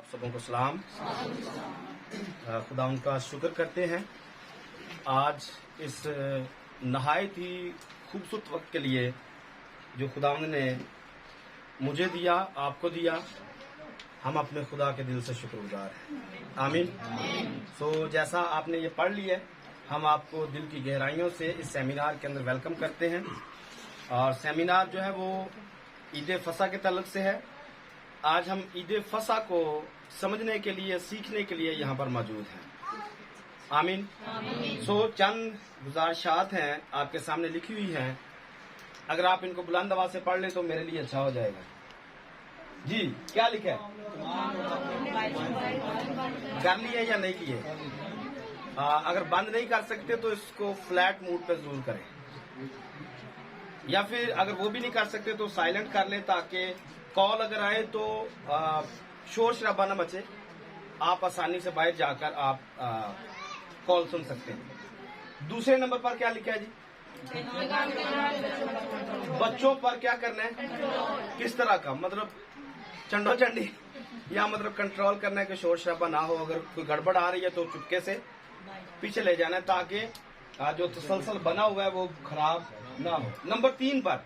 आप सबों को सलाम। खुदा उनका शुक्र करते हैं आज इस नहायत ही खूबसूरत वक्त के लिए जो खुदा ने मुझे दिया, आपको दिया। हम अपने खुदा के दिल से शुक्रगुजार हैं। आमीन। सो जैसा आपने ये पढ़ लिया, हम आपको दिल की गहराइयों से इस सेमिनार के अंदर वेलकम करते हैं। और सेमिनार जो है वो ईद फसा के तल्लुक से है। आज हम ईद फसा को समझने के लिए, सीखने के लिए यहाँ पर मौजूद हैं। आमीन। सो चंद गुजारिशात हैं आपके सामने लिखी हुई हैं। अगर आप इनको बुलंद आवाज से पढ़ लें तो मेरे लिए अच्छा हो जाएगा। जी, क्या लिखा है? कर लिए या नहीं किए? अगर बंद नहीं कर सकते तो इसको फ्लैट मूड पे जरूर करें, या फिर अगर वो भी नहीं कर सकते तो साइलेंट कर लें ताकि कॉल अगर आए तो शोर शराबा न मचे, आप आसानी से बाहर जाकर आप कॉल सुन सकते हैं। दूसरे नंबर पर क्या लिखा है जी? बच्चों पर क्या करना है? किस तरह का? मतलब चंडो चंडी, या मतलब कंट्रोल करना है कि शोर शराबा ना हो। अगर कोई गड़बड़ आ रही है तो चुपके से पीछे ले जाना है ताकि जो तसलसल बना हुआ है वो खराब ना हो। नंबर 3 पर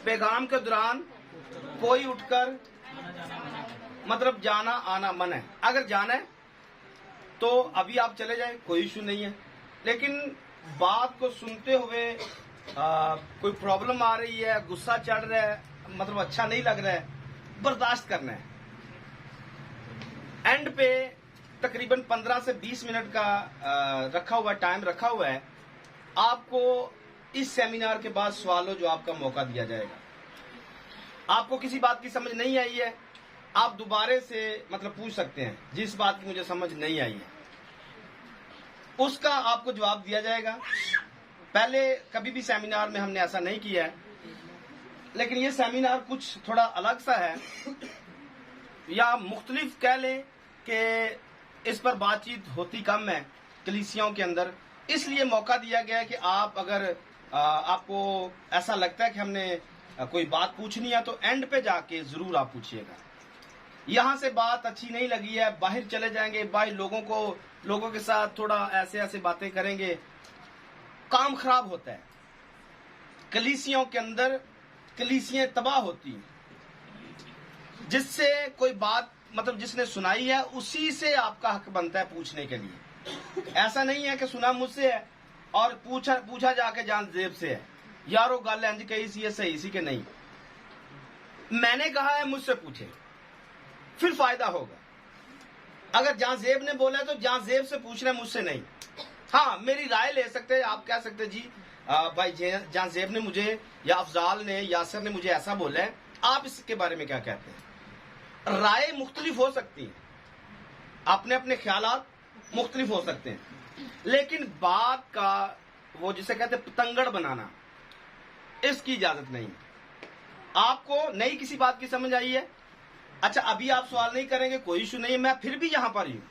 पैगाम के दौरान कोई उठकर मतलब जाना आना मन है। अगर जाना है तो अभी आप चले जाए, कोई इशू नहीं है। लेकिन बात को सुनते हुए कोई प्रॉब्लम आ रही है, गुस्सा चढ़ रहा है, मतलब अच्छा नहीं लग रहा है, बर्दाश्त करना है। एंड पे तकरीबन 15 से 20 मिनट का रखा हुआ टाइम रखा हुआ है। आपको इस सेमिनार के बाद सवालों जवाब का मौका दिया जाएगा। आपको किसी बात की समझ नहीं आई है, आप दोबारे से मतलब पूछ सकते हैं। जिस बात की मुझे समझ नहीं आई है उसका आपको जवाब दिया जाएगा। पहले कभी भी सेमिनार में हमने ऐसा नहीं किया है, लेकिन ये सेमिनार कुछ थोड़ा अलग सा है, या मुख्तलिफ कह लें कि इस पर बातचीत होती कम है कलीसियाओं के अंदर। इसलिए मौका दिया गया है कि आप अगर आपको ऐसा लगता है कि हमने कोई बात पूछनी है तो एंड पे जाके जरूर आप पूछिएगा। यहां से बात अच्छी नहीं लगी है, बाहर चले जाएंगे, बाहर लोगों के साथ थोड़ा ऐसे ऐसे बातें करेंगे, काम खराब होता है। कलीसियों के अंदर कलीसियां तबाह होती हैं। जिससे कोई बात मतलब जिसने सुनाई है उसी से आपका हक बनता है पूछने के लिए। ऐसा नहीं है कि सुना मुझसे है और पूछा जाके जान जेब से है, यारो गल इंज कही सी सही सी के नहीं। मैंने कहा है मुझसे पूछे, फिर फायदा होगा। अगर जहां जेब ने बोला है तो जहां जेब से पूछना है, मुझसे नहीं। हाँ, मेरी राय ले सकते हैं, आप कह सकते जी भाई जहां जेब ने मुझे या अफजाल ने यासर ने मुझे ऐसा बोला है, आप इसके बारे में क्या कहते हैं? राय मुख्तलिफ हो सकती है, अपने अपने ख्यालात मुख्तलिफ हो सकते हैं, लेकिन बात का वो जिसे कहते हैं पतंगड़ बनाना, इसकी इजाजत नहीं। आपको नई किसी बात की समझ आई है, अच्छा अभी आप सवाल नहीं करेंगे, कोई इशू नहीं है, मैं फिर भी यहां पर ही हूं।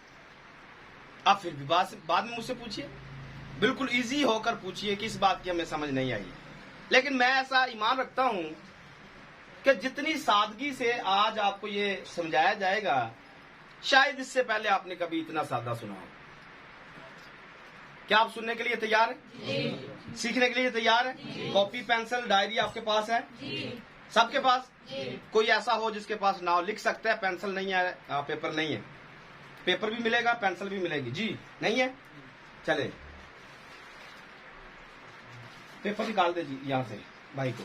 आप फिर भी बाद में मुझसे पूछिए, बिल्कुल इजी होकर पूछिए कि इस बात की हमें समझ नहीं आई है। लेकिन मैं ऐसा ईमान रखता हूं कि जितनी सादगी से आज आपको ये समझाया जाएगा, शायद इससे पहले आपने कभी इतना सादा सुना हो। क्या आप सुनने के लिए तैयार हैं? सीखने के लिए तैयार हैं? कॉपी पेंसिल डायरी आपके पास है? सबके पास? कोई ऐसा हो जिसके पास ना हो, लिख सकता है। पेंसिल नहीं है, पेपर नहीं है, पेपर भी मिलेगा, पेंसिल भी मिलेगी। जी नहीं है, चले पेपर निकाल दे जी यहां से भाई को।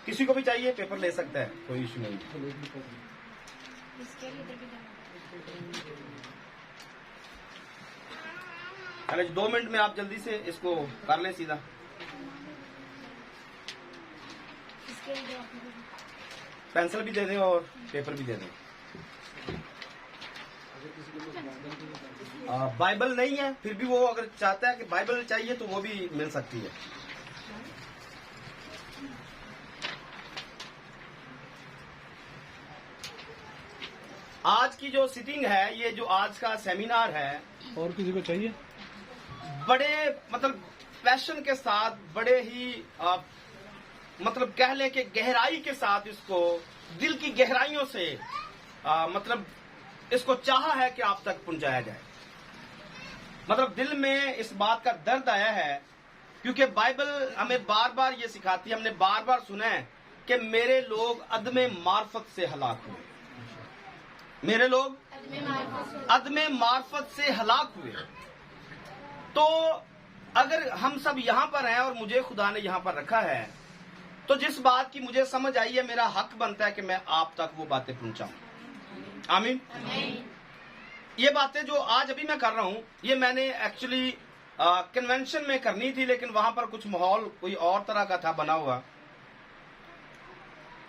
किसी को भी चाहिए पेपर ले सकता है, कोई इशू नहीं है। अरे 2 मिनट में आप जल्दी से इसको कर लें सीधा। पेंसिल भी दे दें और पेपर भी दे दें। बाइबल नहीं है, फिर भी वो अगर चाहता है कि बाइबल चाहिए तो वो भी मिल सकती है। आज की जो सिटिंग है, ये जो आज का सेमिनार है, और किसी को चाहिए? बड़े मतलब पैशन के साथ, बड़े ही मतलब कह लें कि गहराई के साथ इसको, दिल की गहराइयों से मतलब इसको चाहा है कि आप तक पहुंचाया जाए। मतलब दिल में इस बात का दर्द आया है, क्योंकि बाइबल हमें बार बार ये सिखाती है, हमने बार बार सुना है कि मेरे लोग अदमे मार्फत से हलाक हुए, मेरे लोग अदमे मार्फत से हलाक हुए। तो अगर हम सब यहां पर हैं और मुझे खुदा ने यहां पर रखा है, तो जिस बात की मुझे समझ आई है, मेरा हक बनता है कि मैं आप तक वो बातें पहुंचाऊं। आमीन। ये बातें जो आज अभी मैं कर रहा हूं, ये मैंने एक्चुअली कन्वेंशन में करनी थी, लेकिन वहां पर कुछ माहौल कोई और तरह का था बना हुआ,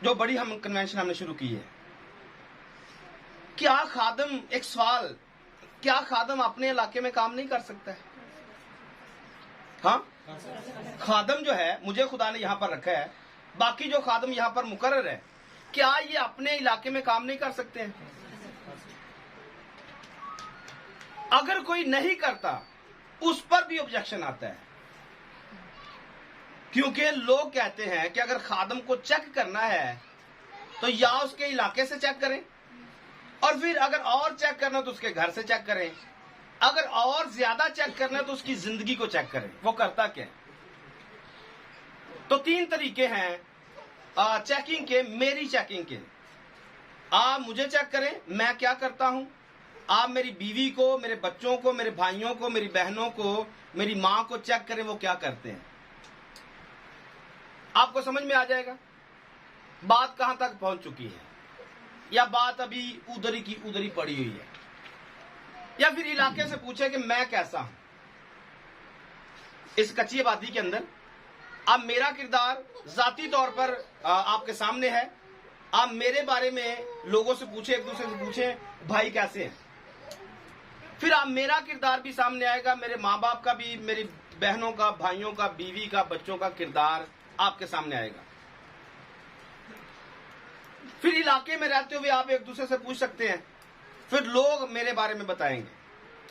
जो बड़ी हम कन्वेंशन हमने शुरू की है। क्या खादम, एक सवाल, क्या खादम अपने इलाके में काम नहीं कर सकता है? हाँ, खादम जो है, मुझे खुदा ने यहां पर रखा है, बाकी जो खादम यहां पर मुकर्रर है, क्या ये अपने इलाके में काम नहीं कर सकते हैं? अगर कोई नहीं करता, उस पर भी ऑब्जेक्शन आता है, क्योंकि लोग कहते हैं कि अगर खादम को चेक करना है तो या उसके इलाके से चेक करें, और फिर अगर और चेक करना तो उसके घर से चेक करें, अगर और ज्यादा चेक करना है तो उसकी जिंदगी को चेक करें, वो करता क्या है। तो 3 तरीके हैं चेकिंग के, मेरी चेकिंग के। आप मुझे चेक करें, मैं क्या करता हूं। आप मेरी बीवी को, मेरे बच्चों को, मेरे भाइयों को, मेरी बहनों को, मेरी मां को चेक करें वो क्या करते हैं। आपको समझ में आ जाएगा बात कहां तक पहुंच चुकी है, या बात अभी उधरी की उधरी पड़ी हुई है, या फिर इलाके से पूछे कि मैं कैसा हूं इस कच्ची आबादी के अंदर। अब मेरा किरदार जाती तौर पर आपके सामने है। आप मेरे बारे में लोगों से पूछे, एक दूसरे से पूछे भाई कैसे हैं। फिर आप मेरा किरदार भी सामने आएगा, मेरे माँ बाप का भी, मेरी बहनों का, भाइयों का, बीवी का, बच्चों का किरदार आपके सामने आएगा। फिर इलाके में रहते हुए आप एक दूसरे से पूछ सकते हैं, फिर लोग मेरे बारे में बताएंगे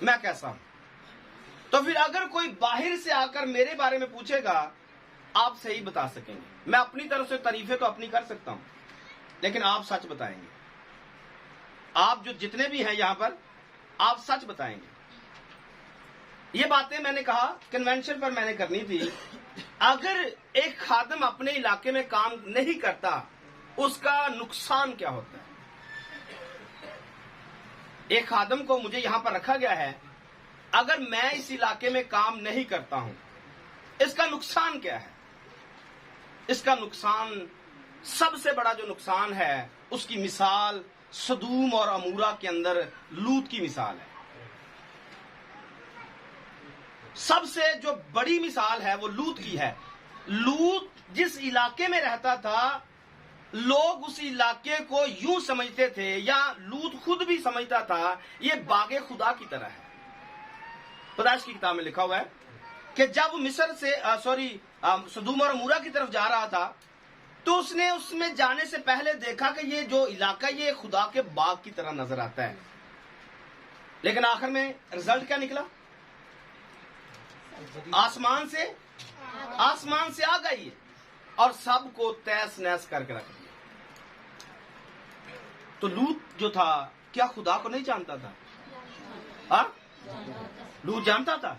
मैं कैसा हूं। तो फिर अगर कोई बाहर से आकर मेरे बारे में पूछेगा, आप सही बता सकेंगे। मैं अपनी तरफ से तारीफें तो अपनी कर सकता हूं, लेकिन आप सच बताएंगे। आप जो जितने भी हैं यहां पर, आप सच बताएंगे। ये बातें मैंने कहा कन्वेंशन पर मैंने करनी थी। अगर एक खादम अपने इलाके में काम नहीं करता, उसका नुकसान क्या होता है। एक खादम को मुझे यहां पर रखा गया है, अगर मैं इस इलाके में काम नहीं करता हूं, इसका नुकसान क्या है। इसका नुकसान, सबसे बड़ा जो नुकसान है, उसकी मिसाल सदूम और अमूरा के अंदर लूत की मिसाल है। सबसे जो बड़ी मिसाल है वो लूत की है। लूत जिस इलाके में रहता था, लोग उस इलाके को यूं समझते थे, या लूत खुद भी समझता था, ये बागे खुदा की तरह है। पैदाइश की किताब में लिखा हुआ है कि जब मिस्र से सदूम और अमूरा की तरफ जा रहा था, तो उसने उसमें जाने से पहले देखा कि ये जो इलाका, ये खुदा के बाग की तरह नजर आता है। लेकिन आखिर में रिजल्ट क्या निकला। आसमान से आ गई और सबको तहस नहस करके रख दिया। तो लूत जो था, क्या खुदा को नहीं जानता था? हाँ, लूत जानता था।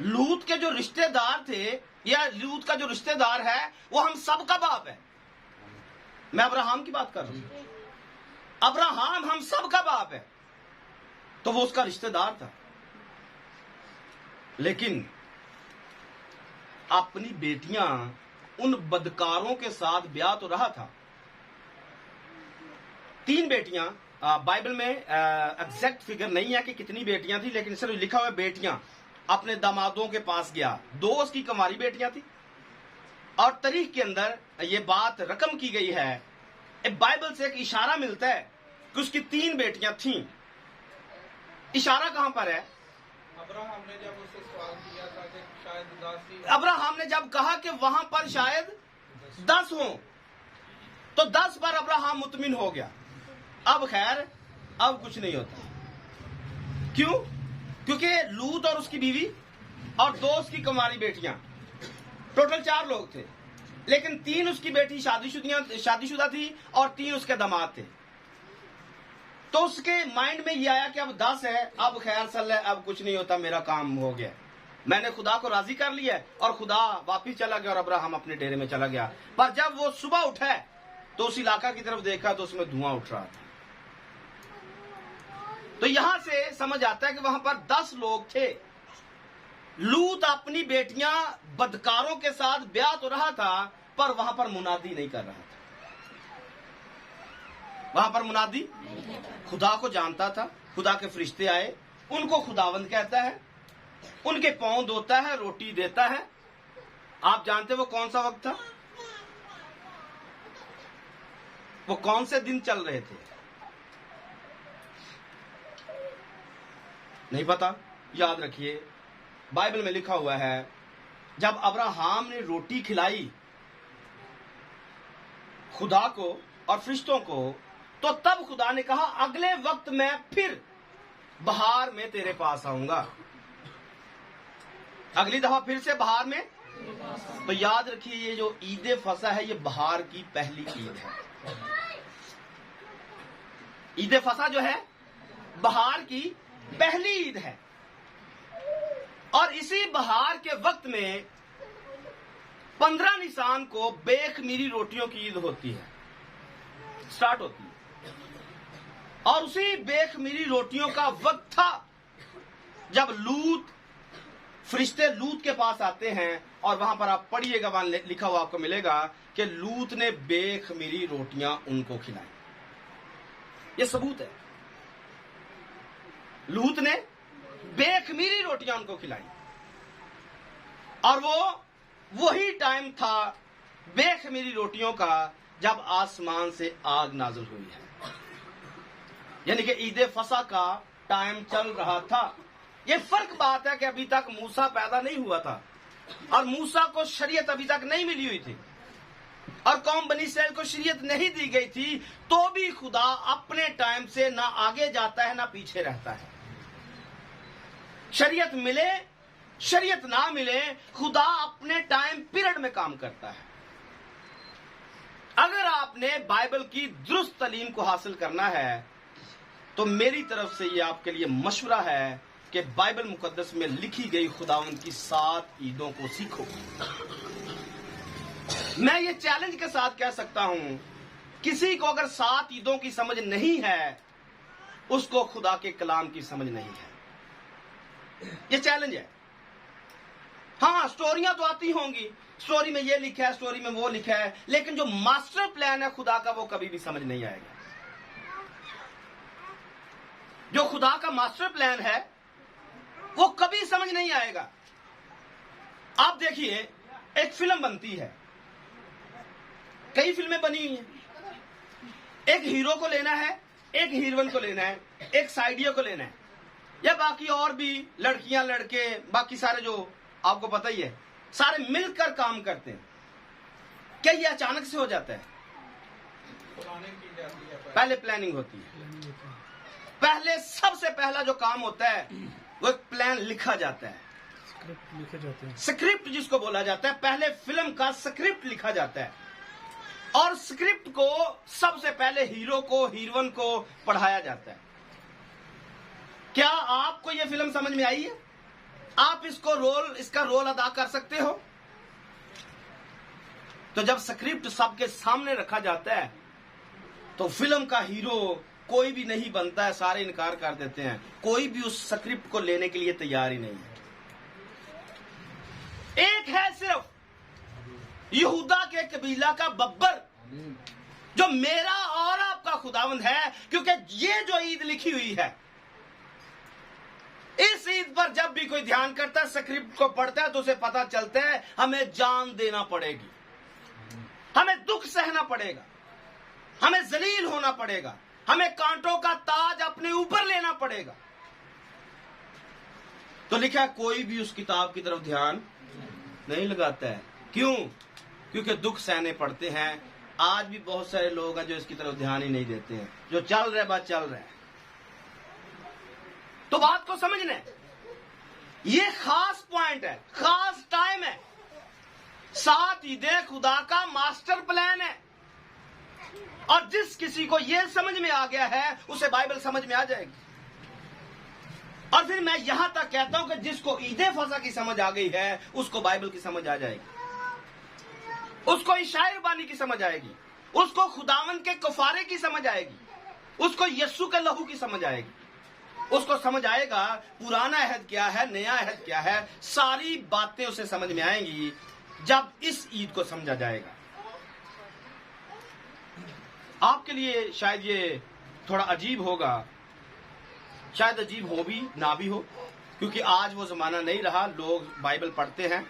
लूत के जो रिश्तेदार थे, या लूत का जो रिश्तेदार है, वो हम सब का बाप है। मैं अब्राहम की बात कर रहा हूं। अब्राहम हम सब का बाप है, तो वो उसका रिश्तेदार था। लेकिन अपनी बेटियां उन बदकारों के साथ ब्याह तो रहा था। 3 बेटियां, बाइबल में एग्जैक्ट फिगर नहीं है कि कितनी बेटियां थी, लेकिन सिर्फ लिखा हुआ बेटियां अपने दामादों के पास गया। 2 उसकी कुंवारी बेटियां थी, और तारीख के अंदर ये बात रकम की गई है। बाइबल से एक इशारा मिलता है कि उसकी 3 बेटियां थीं। इशारा कहां पर है? अब्राहम ने जब उससे सवाल किया था कि शायद 10 अब्राहम ने जब कहा कि वहां पर शायद 10 हो, तो 10 पर अब्राहम मुतमिन हो गया। अब खैर, अब कुछ नहीं होता। क्यों? क्योंकि लूत और उसकी बीवी और 2 उसकी कुंवारी बेटियां, टोटल 4 लोग थे। लेकिन 3 उसकी बेटी शादीशुदा थी और 3 उसके दामाद थे। तो उसके माइंड में ये आया कि अब 10 है, अब खैर सल है, अब कुछ नहीं होता, मेरा काम हो गया, मैंने खुदा को राजी कर लिया और खुदा वापिस चला गया और अब्राहम अपने डेरे में चला गया। पर जब वो सुबह उठा तो उस इलाका की तरफ देखा तो उसमें धुआं उठ रहा था। तो यहां से समझ आता है कि वहां पर 10 लोग थे। लूत अपनी बेटियां बदकारों के साथ ब्याह तो रहा था, पर वहां पर मुनादी नहीं कर रहा था। वहां पर मुनादी खुदा को जानता था। खुदा के फरिश्ते आए, उनको खुदावंद कहता है, उनके पांव धोता है, रोटी देता है। आप जानते वो कौन सा वक्त था? वो कौन से दिन चल रहे थे? नहीं पता? याद रखिए, बाइबल में लिखा हुआ है, जब अब्राहम ने रोटी खिलाई खुदा को और फरिश्तों को, तो तब खुदा ने कहा, अगले वक्त मैं फिर बहार में तेरे पास आऊंगा। अगली दफा फिर से बहार में। तो याद रखिए, ये जो ईद फसा है, ये बहार की पहली ईद है। ईद फसा जो है, बहार की पहली ईद है। और इसी बहार के वक्त में 15 निसान को बेखमीरी रोटियों की ईद होती है, स्टार्ट होती है। और उसी बेखमीरी रोटियों का वक्त था जब फरिश्ते लूत के पास आते हैं, और वहां पर आप पढ़िएगा, वहां लिखा हुआ आपको मिलेगा कि लूत ने बेखमीरी रोटियां उनको खिलाई। ये सबूत है, लूत ने बेखमीरी रोटियां उनको खिलाई। और वो वही टाइम था बेखमीरी रोटियों का जब आसमान से आग नाज़िल हुई है। यानी कि ईद फसा का टाइम चल रहा था। ये फर्क बात है कि अभी तक मूसा पैदा नहीं हुआ था और मूसा को शरीयत अभी तक नहीं मिली हुई थी और कौम बनी इस्राएल को शरीयत नहीं दी गई थी, तो भी खुदा अपने टाइम से ना आगे जाता है ना पीछे रहता है। शरीयत मिले शरीयत ना मिले, खुदा अपने टाइम पीरियड में काम करता है। अगर आपने बाइबल की दुरुस्त तालीम को हासिल करना है, तो मेरी तरफ से ये आपके लिए मशवरा है कि बाइबल मुकद्दस में लिखी गई खुदावंद की 7 ईदों को सीखो। मैं ये चैलेंज के साथ कह सकता हूं, किसी को अगर 7 ईदों की समझ नहीं है, उसको खुदा के कलाम की समझ नहीं है। ये चैलेंज है। हाँ, स्टोरियां तो आती होंगी, स्टोरी में ये लिखा है, स्टोरी में वो लिखा है, लेकिन जो मास्टर प्लान है खुदा का, वो कभी भी समझ नहीं आएगा। जो खुदा का मास्टर प्लान है वो कभी समझ नहीं आएगा। आप देखिए, एक फिल्म बनती है, कई फिल्में बनी हुई हैं। एक हीरो को लेना है, एक हीरोइन को लेना है, एक साइडियो को लेना है, या बाकी और भी लड़कियां लड़के, बाकी सारे जो आपको पता ही है, सारे मिलकर काम करते हैं। क्या ये अचानक से हो जाता है? प्लानिंग की जाती है, पहले प्लानिंग होती है। पहले सबसे पहला जो काम होता है वो एक प्लान लिखा जाता है, स्क्रिप्ट लिखे जाते हैं। स्क्रिप्ट जिसको बोला जाता है। पहले फिल्म का स्क्रिप्ट लिखा जाता है और स्क्रिप्ट को सबसे पहले हीरो को, हीरोइन को पढ़ाया जाता है। क्या आपको यह फिल्म समझ में आई है? आप इसका रोल अदा कर सकते हो? तो जब स्क्रिप्ट सबके सामने रखा जाता है तो फिल्म का हीरो कोई भी नहीं बनता है, सारे इनकार कर देते हैं। कोई भी उस स्क्रिप्ट को लेने के लिए तैयार ही नहीं है। एक है सिर्फ यहूदा के कबीला का बब्बर, जो मेरा और आपका खुदावंद है, क्योंकि ये जो ईद लिखी हुई है, इस ईद पर जब भी कोई ध्यान करता है, स्क्रिप्ट को पढ़ता है, तो उसे पता चलता है हमें जान देना पड़ेगी, हमें दुख सहना पड़ेगा, हमें जलील होना पड़ेगा, हमें कांटों का ताज अपने ऊपर लेना पड़ेगा। तो लिखा है, कोई भी उस किताब की तरफ ध्यान नहीं लगाता है। क्यों? क्योंकि दुख सहने पड़ते हैं। आज भी बहुत सारे लोग हैं जो इसकी तरफ ध्यान ही नहीं देते हैं। जो चल रहा है बात चल रहा है। तो बात को समझना है, ये खास पॉइंट है, खास टाइम है। 7 ईदें खुदा का मास्टर प्लान है, और जिस किसी को यह समझ में आ गया है उसे बाइबल समझ में आ जाएगी। और फिर मैं यहां तक कहता हूं कि जिसको ईदे फसा की समझ आ गई है उसको बाइबल की समझ आ जाएगी, उसको इशायर बानी की समझ आएगी, उसको खुदावन के कफारे की समझ आएगी, उसको यस्सु के लहू की समझ आएगी, उसको समझ आएगा पुराना अहद क्या है, नया अहद क्या है। सारी बातें उसे समझ में आएंगी जब इस ईद को समझा जाएगा। आपके लिए शायद ये थोड़ा अजीब होगा, शायद अजीब हो भी ना भी हो, क्योंकि आज वो जमाना नहीं रहा। लोग बाइबल पढ़ते हैं,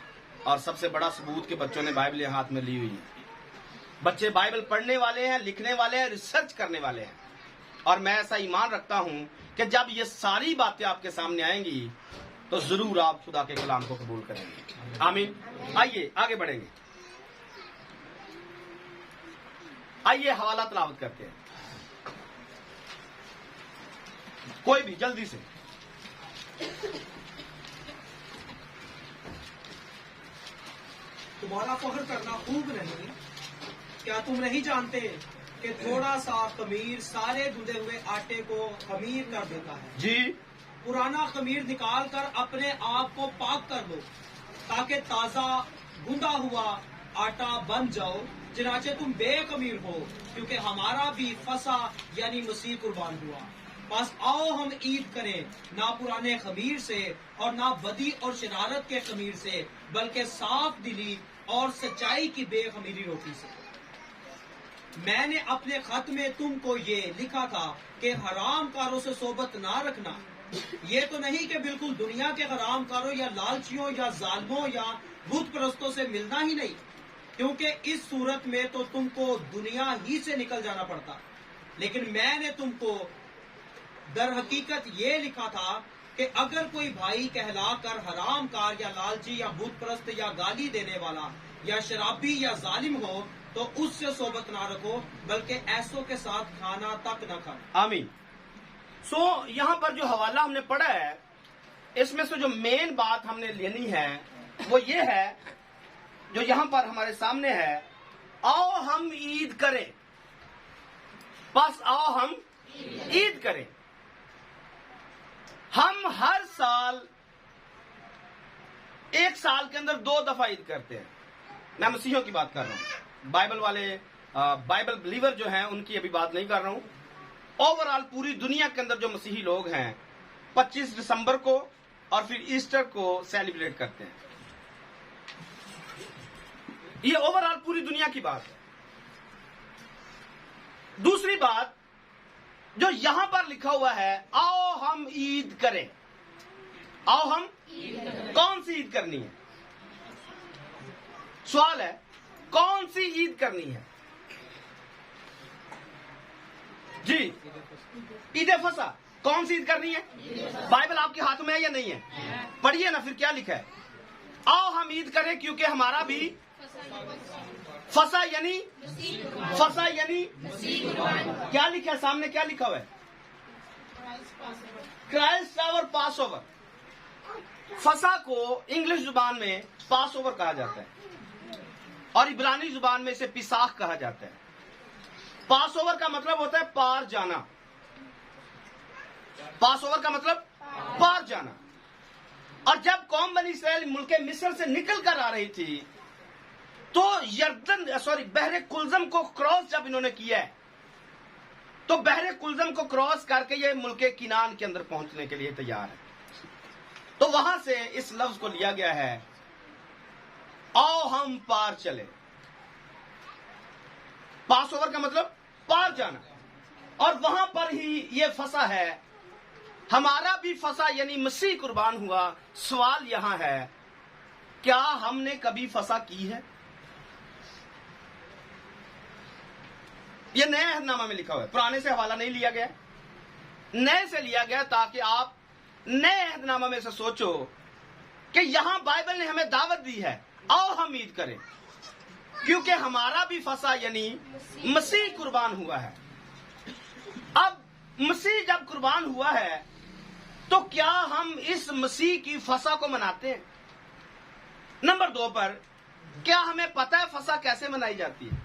और सबसे बड़ा सबूत के बच्चों ने बाइबल हाथ में ली हुई है। बच्चे बाइबल पढ़ने वाले हैं, लिखने वाले हैं, रिसर्च करने वाले हैं। और मैं ऐसा ईमान रखता हूं कि जब ये सारी बातें आपके सामने आएंगी तो जरूर आप खुदा के कलाम को कबूल करेंगे। आमीन। आइए आगे बढ़ेंगे। आइए हवाला तिलावत करते हैं, कोई भी जल्दी से। तुम्हारा फख्र करना खूब नहीं, क्या तुम नहीं जानते कि थोड़ा सा खमीर सारे गुंदे हुए आटे को खमीर कर देता है। जी। पुराना खमीर निकाल कर अपने आप को पाक कर दो, ताकि ताजा गुंदा हुआ आटा बन जाओ, चनाचे तुम बेखमीर हो, क्योंकि हमारा भी फसा यानी मसीह कुर्बान हुआ। बस आओ हम ईद करें, ना पुराने खमीर से और ना बदी और शरारत के खमीर से, बल्कि साफ दिली और सच्चाई की बेखमीरी रोटी से। मैंने अपने खत में तुमको ये लिखा था कि हराम कारों से सोबत ना रखना। ये तो नहीं कि बिल्कुल दुनिया के हराम कारों या लालचियों या जालिमों या बुत परस्तों से मिलना ही नहीं, क्योंकि इस सूरत में तो तुमको दुनिया ही से निकल जाना पड़ता। लेकिन मैंने तुमको दर हकीकत ये लिखा था कि अगर कोई भाई कहलाकर हराम कार या लालची या बुत परस्त या गाली देने वाला या शराबी या जालिम हो, तो उससे सोबत ना रखो, बल्कि ऐसों के साथ खाना तक न खाओ। आमीन। सो यहाँ पर जो हवाला हमने पढ़ा है, इसमें से जो मेन बात हमने लेनी है वो ये है जो यहाँ पर हमारे सामने है, आओ हम ईद करें। बस आओ हम ईद करें। हम हर साल, एक साल के अंदर 2 दफा ईद करते हैं। मैं मसीहियों की बात कर रहा हूं, बाइबल वाले बाइबल बिलीवर जो हैं उनकी अभी बात नहीं कर रहा हूं। ओवरऑल पूरी दुनिया के अंदर जो मसीही लोग हैं 25 दिसंबर को और फिर ईस्टर को सेलिब्रेट करते हैं। ये ओवरऑल पूरी दुनिया की बात है। दूसरी बात जो यहां पर लिखा हुआ है, आओ हम ईद करें। आओ हम कौन सी ईद करनी है? सवाल है, कौन सी ईद करनी है? जी, ईद फसा। कौन सी ईद करनी है? बाइबल आपके हाथ में है या नहीं है? पढ़िए ना फिर क्या लिखा है। आओ हम ईद करें क्योंकि हमारा भी फसा यानी क्या लिखा है सामने? क्या लिखा हुआ है? क्राइस्ट और पास ओवर। फसा को इंग्लिश जुबान में पास ओवर कहा जाता है और इब्रानी जुबान में इसे पिसाख कहा जाता है। पास ओवर का मतलब होता है पार जाना। पास ओवर का मतलब पार जाना। और जब कौम बनी इस्राएल मुल्क मिस्र से निकल कर आ रही थी तो बहरे कुलजम को क्रॉस जब इन्होंने किया है तो बहरे कुलजम को क्रॉस करके ये मुल्क किनान के अंदर पहुंचने के लिए तैयार है। तो वहां से इस लफ्ज को लिया गया है, आओ हम पार चले। पास ओवर का मतलब पार जाना। और वहां पर ही ये फसा है, हमारा भी फसा यानी मसीह कुर्बान हुआ। सवाल यहां है, क्या हमने कभी फसा की है? ये नए अहदनामा में लिखा हुआ है, पुराने से हवाला नहीं लिया गया, नए से लिया गया ताकि आप नए अहदनामा में से सोचो कि यहां बाइबल ने हमें दावत दी है, आओ हम ईद करें क्योंकि हमारा भी फसा यानी मसीह कुर्बान हुआ है। अब मसीह जब कुर्बान हुआ है तो क्या हम इस मसीह की फसा को मनाते हैं? नंबर 2 पर, क्या हमें पता है फसा कैसे मनाई जाती है?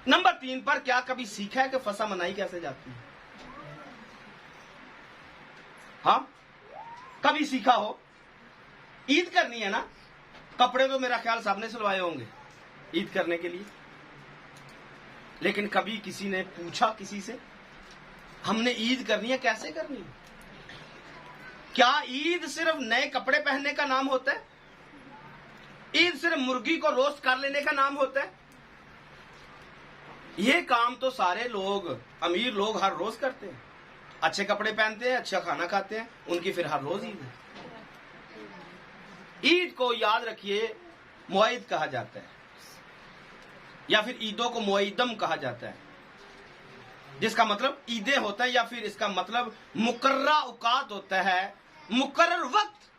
नंबर 3 पर, क्या कभी सीखा है कि फसा मनाई कैसे जाती है? हाँ, कभी सीखा हो? ईद करनी है ना, कपड़े तो मेरा ख्याल सबने सिलवाए होंगे ईद करने के लिए, लेकिन कभी किसी ने पूछा किसी से हमने ईद करनी है, कैसे करनी है? क्या ईद सिर्फ नए कपड़े पहनने का नाम होता है? ईद सिर्फ मुर्गी को रोस्ट कर लेने का नाम होता है? ये काम तो सारे लोग, अमीर लोग हर रोज करते हैं। अच्छे कपड़े पहनते हैं, अच्छा खाना खाते हैं, उनकी फिर हर रोज ईद है। ईद को याद रखिए मुआइद कहा जाता है, या फिर ईदों को मुआइदम कहा जाता है, जिसका मतलब ईदें होता है, या फिर इसका मतलब मुकर्रा औकात होता है, मुकर्रर वक्त,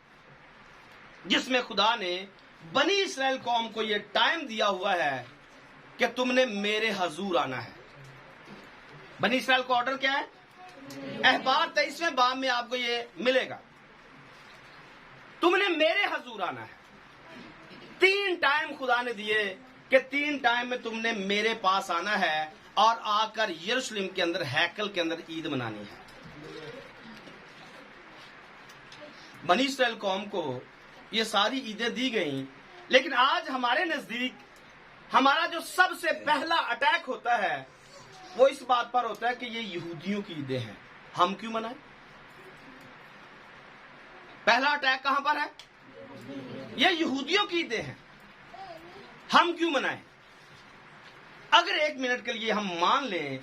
जिसमें खुदा ने बनी इस्राएल कौम को यह टाइम दिया हुआ है कि तुमने मेरे हजूर आना है। बनी इस्राएल को ऑर्डर क्या है? अहबार 23वें बाब में आपको ये मिलेगा, तुमने मेरे हजूर आना है। 3 टाइम खुदा ने दिए कि 3 टाइम में तुमने मेरे पास आना है और आकर यरूशलेम के अंदर, हैकल के अंदर ईद मनानी है। बनी इस्राएल कौम को ये सारी ईदें दी गई, लेकिन आज हमारे नजदीक हमारा जो सबसे पहला अटैक होता है वो इस बात पर होता है कि ये यहूदियों की ईदें हैं, हम क्यों मनाएं? पहला अटैक कहां पर है? ये यहूदियों की ईदें हैं, हम क्यों मनाएं? अगर 1 मिनट के लिए हम मान लें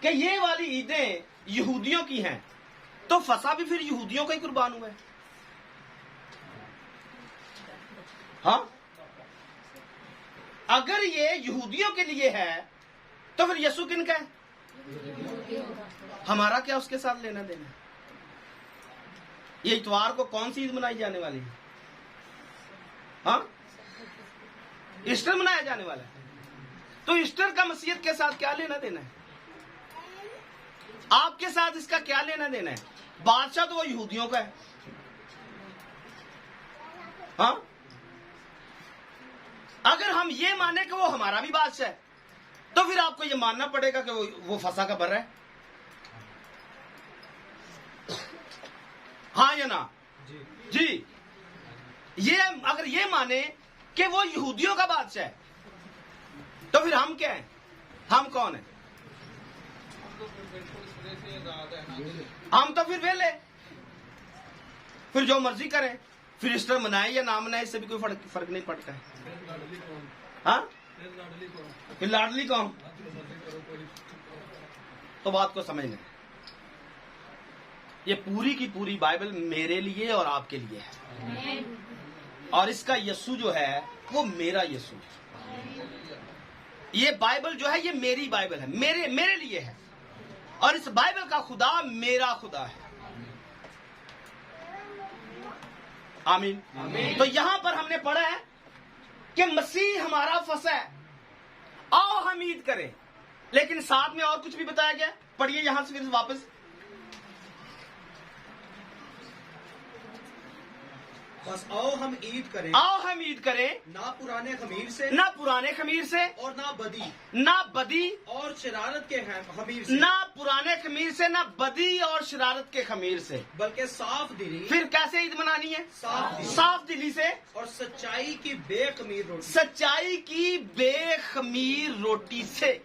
कि ये वाली ईदें यहूदियों की हैं, तो फसा भी फिर यहूदियों का ही कुर्बान हुआ है। हाँ, अगर ये यहूदियों के लिए है तो फिर यसु किनका है? हमारा क्या उसके साथ लेना देना? ये इतवार को कौन सी ईद मनाई जाने वाली है? हाँ, ईस्टर मनाया जाने वाला है। तो ईस्टर का मसीहत के साथ क्या लेना देना है? आपके साथ इसका क्या लेना देना है? बादशाह तो वो यहूदियों का है। हाँ, अगर हम ये माने कि वो हमारा भी बादशाह है, तो फिर आपको ये मानना पड़ेगा कि वो फसा का बर है। हाँ या ना? जी। ये अगर ये माने कि वो यहूदियों का बादशाह है, तो फिर हम क्या हैं? हम कौन हैं? हम तो फिर वेले, फिर जो मर्जी करें, फिर ईस्टर मनाए या ना मनाए, इससे भी कोई फर्क नहीं पड़ता है। हाँ, फिर लाडली कौन? तो बात को समझना, ये पूरी की पूरी बाइबल मेरे लिए और आपके लिए है, और इसका यीशु जो है वो मेरा यीशु है। ये बाइबल जो है ये मेरी बाइबल है, मेरे लिए है, और इस बाइबल का खुदा मेरा खुदा है। आमीन, आमीन। तो यहां पर हमने पढ़ा है कि मसीह हमारा फसा है, आओ हम ईद करें, लेकिन साथ में और कुछ भी बताया गया। पढ़िए यहां से फिर वापस, बस आओ हम ईद करें, आओ हम ईद करें, ना पुराने खमीर से, ना पुराने खमीर से, और ना बदी और शरारत के खमीर से, ना पुराने खमीर से, ना बदी और शरारत के खमीर से, बल्कि साफ दिली। फिर कैसे ईद मनानी है? साफ दिली से और सच्चाई की बेखमीर रोटी, सच्चाई की बेखमीर रोटी से।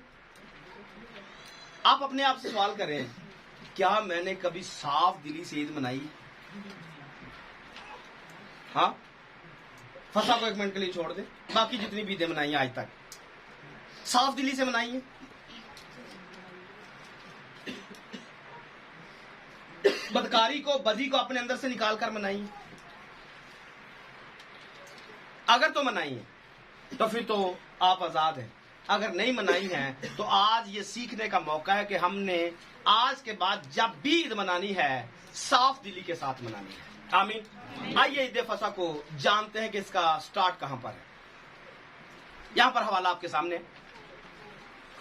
आप अपने आप से सवाल करें, क्या मैंने कभी साफ दिली से ईद मनाई? हाँ, फसा को 1 मिनट के लिए छोड़ दे, बाकी जितनी भी ईदें मनाई आज तक साफ दिली से मनाई है। बदकारी को, बदी को अपने अंदर से निकाल कर मनाई है। अगर तो मनाई है तो फिर तो आप आजाद हैं, अगर नहीं मनाई है तो आज ये सीखने का मौका है कि हमने आज के बाद जब भी ईद मनानी है साफ दिली के साथ मनानी है। आमीन। आइए ईद फसा को जानते हैं कि इसका स्टार्ट कहां पर है। यहां पर हवाला आपके सामने,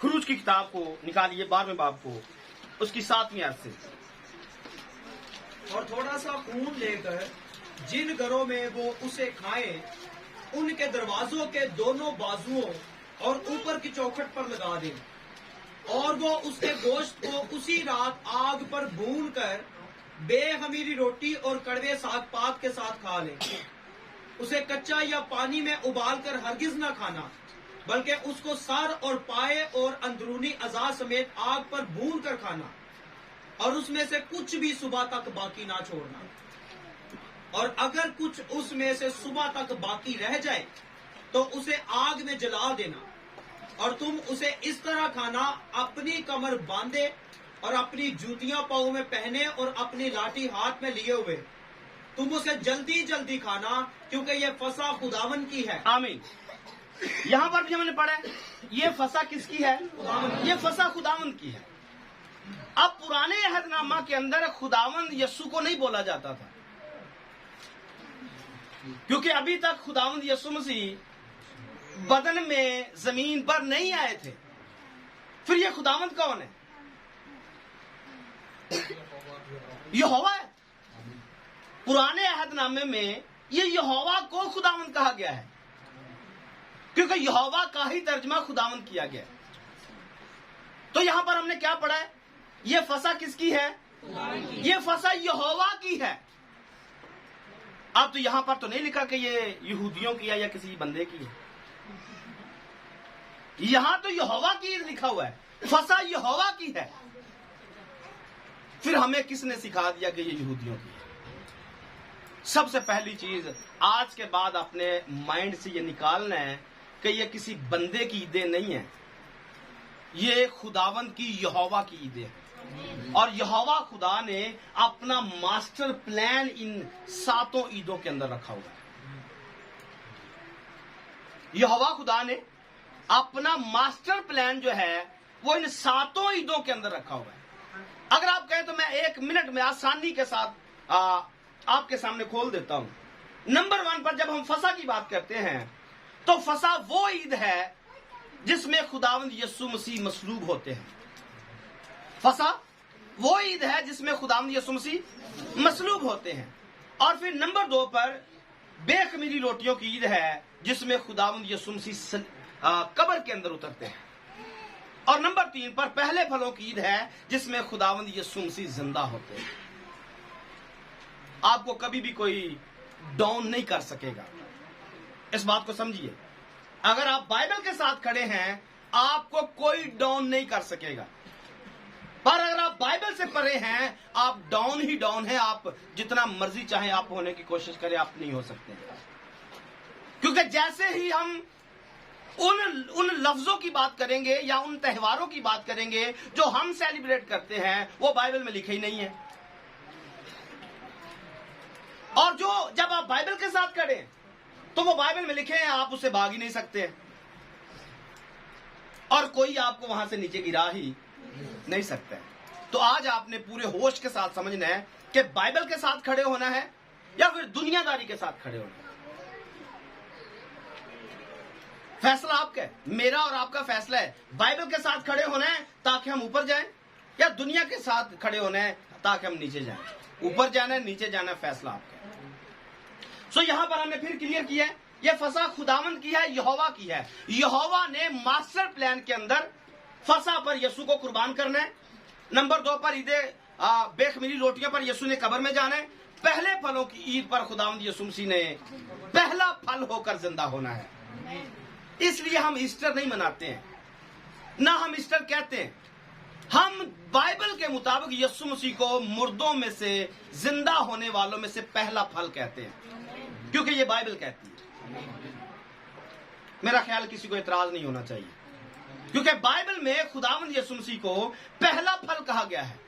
खुरूज की किताब को निकालिए, 12वें बाब को, उसकी 7वीं आयत से। और थोड़ा सा खून लेकर जिन घरों में वो उसे खाएं, उनके दरवाजों के दोनों बाजुओं और ऊपर की चौखट पर लगा दें, और वो उसके गोश्त को उसी रात आग पर भून कर बेखमीरी रोटी और कड़वे साग पात के साथ खा लें। उसे कच्चा या पानी में उबाल कर हरगिज न खाना, बल्कि उसको सर और पाए और अंदरूनी अज़ा समेत आग पर भून कर खाना, और उसमें से कुछ भी सुबह तक बाकी ना छोड़ना। और अगर कुछ उसमें से सुबह तक बाकी रह जाए तो उसे आग में जला देना, और तुम उसे इस तरह खाना, अपनी कमर बांधे और अपनी जूतियां पाँव में पहने और अपनी लाठी हाथ में लिए हुए। तुम उसे जल्दी जल्दी खाना, क्योंकि ये फसा खुदावन की है। आमीन। यहाँ पर भी हमने पढ़ा है, ये फसा किसकी है? ये फसा खुदावन की है। अब पुराने अहदनामा के अंदर खुदावन यस्सु को नहीं बोला जाता था, क्योंकि अभी तक खुदावंद यीशु मसीह बदन में जमीन पर नहीं आए थे। फिर ये खुदावंद कौन है? यहोवा है। पुराने अहदनामे में ये यहोवा को खुदावंद कहा गया है, क्योंकि यहोवा का ही तर्जमा खुदावंद किया गया है। तो यहां पर हमने क्या पढ़ा है? ये फसा किसकी है? ये फसा यहोवा की है। अब तो यहां पर तो नहीं लिखा कि ये यहूदियों की है या किसी बंदे की है। यहां तो यहोवा की लिखा हुआ है, फसा यहोवा की है। फिर हमें किसने सिखा दिया कि ये यहूदियों की है? सबसे पहली चीज आज के बाद अपने माइंड से ये निकालना है कि ये किसी बंदे की ईदें नहीं है, ये खुदावंद की यहोवा की ईदें है। और यहोवा खुदा ने अपना मास्टर प्लान इन 7 ईदों के अंदर रखा हुआ है। यहोवा खुदा ने अपना मास्टर प्लान जो है वो इन 7 ईदों के अंदर रखा हुआ है। अगर आप कहें तो मैं 1 मिनट में आसानी के साथ आपके सामने खोल देता हूं। नंबर 1 पर जब हम फसा की बात करते हैं तो फसा वो ईद है जिसमें खुदावंद यीशु मसीह मसलूब होते हैं। फसा वो ईद है जिसमें खुदावंद यीशु मसीह मसलूब होते हैं। और फिर नंबर 2 पर बेखमीरी रोटियों की ईद है जिसमें खुदावंद यीशु मसीह कब्र के अंदर उतरते हैं। और नंबर 3 पर पहले फलों की ईद है जिसमें खुदावंद यीशु मसीह जिंदा होते हैं। आपको कभी भी कोई डाउन नहीं कर सकेगा, इस बात को समझिए। अगर आप बाइबल के साथ खड़े हैं आपको कोई डाउन नहीं कर सकेगा, पर अगर आप बाइबल से परे हैं आप डाउन ही डाउन हैं। आप जितना मर्जी चाहे आप होने की कोशिश करें, आप नहीं हो सकते। क्योंकि जैसे ही हम उन लफ्जों की बात करेंगे या उन त्योहारों की बात करेंगे जो हम सेलिब्रेट करते हैं, वो बाइबल में लिखे ही नहीं है। और जो जब आप बाइबल के साथ खड़े तो वो बाइबल में लिखे हैं, आप उससे भाग ही नहीं सकते, और कोई आपको वहां से नीचे गिरा ही नहीं सकता है। तो आज आपने पूरे होश के साथ समझना है कि बाइबल के साथ खड़े होना है या फिर दुनियादारी के साथ खड़े होना है। फैसला आपका है, मेरा और आपका फैसला है। बाइबल के साथ खड़े होना है ताकि हम ऊपर जाएं, या दुनिया के साथ खड़े होना है ताकि हम नीचे जाएं। ऊपर जाना है नीचे जाना है, फैसला आपका है। सो यहां पर हमने फिर क्लियर किया है, यह फसा खुदावंद की है, यहोवा की है। यहोवा ने मास्टर प्लान के अंदर फसा पर यीशु को कुर्बान करना है। नंबर 2 पर ईदे बेखमीरी रोटियों पर यीशु ने कब्र में जाना है। पहले फलों की ईद पर खुदावंद यीशु मसीह ने पहला फल होकर जिंदा होना है। इसलिए हम ईस्टर नहीं मनाते हैं, ना हम ईस्टर कहते हैं। हम बाइबल के मुताबिक यीशु मसीह को मुर्दों में से जिंदा होने वालों में से पहला फल कहते हैं, क्योंकि ये बाइबल कहती है। मेरा ख्याल किसी को इतराज नहीं होना चाहिए, क्योंकि बाइबल में खुदावंद यीशु मसीह को पहला फल कहा गया है।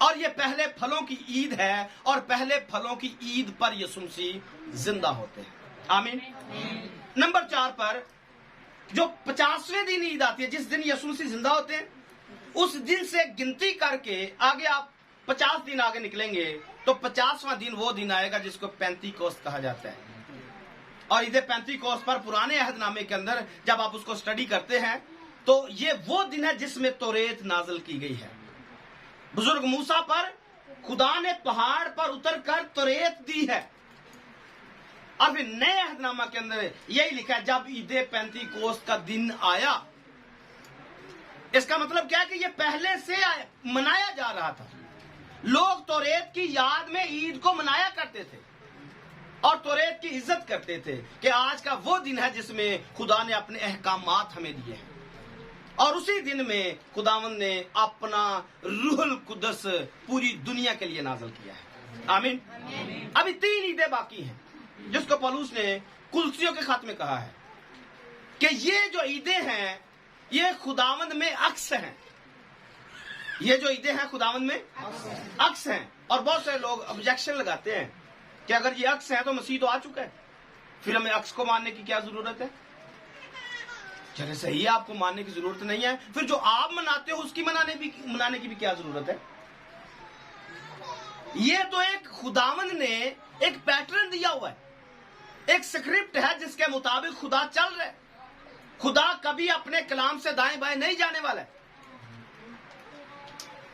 और ये पहले फलों की ईद है, और पहले फलों की ईद पर यीशु मसीह जिंदा होते हैं। आमीन। नंबर 4 पर जो 50वें दिन ईद आती है, जिस दिन यीशु मसीह जिंदा होते हैं, उस दिन से गिनती करके आगे आप 50 दिन आगे निकलेंगे तो 50वां दिन वो दिन आएगा जिसको पेंतीकोस्त कहा जाता है। और ईद पेंतीकोस्त पर पुराने अहदनामे के अंदर जब आप उसको स्टडी करते हैं तो ये वो दिन है जिसमें तौरेत नाज़िल की गई है। बुजुर्ग मूसा पर खुदा ने पहाड़ पर उतरकर तौरात दी है। और फिर नए अहदनामा के अंदर यही लिखा है, जब ईदे पेंतीकोस्त का दिन आया। इसका मतलब क्या है कि यह पहले से मनाया जा रहा था। लोग तौरात की याद में ईद को मनाया करते थे और तौरात की इज्जत करते थे कि आज का वो दिन है जिसमें खुदा ने अपने अहकामात हमें दिए हैं। और उसी दिन में खुदावंद ने अपना रूहुल कुदस पूरी दुनिया के लिए नाज़िल किया है। आमीन। अभी 3 ईदें बाकी हैं जिसको पौलुस ने कुलसियों के खत में कहा है कि ये जो ईदें हैं ये खुदावंद में अक्स हैं। ये जो ईदें हैं खुदावंद में अक्स हैं। और बहुत सारे लोग ऑब्जेक्शन लगाते हैं कि अगर ये अक्स है तो मसीह तो आ चुका है, फिर हमें अक्स को मानने की क्या जरूरत है। चले सही है, आपको मानने की जरूरत नहीं है, फिर जो आप मनाते हो उसकी मनाने की भी क्या जरूरत है। ये तो एक खुदावंद ने एक पैटर्न दिया हुआ है, एक स्क्रिप्ट है जिसके मुताबिक खुदा चल रहा है। खुदा कभी अपने कलाम से दाएं बाएं नहीं जाने वाला है।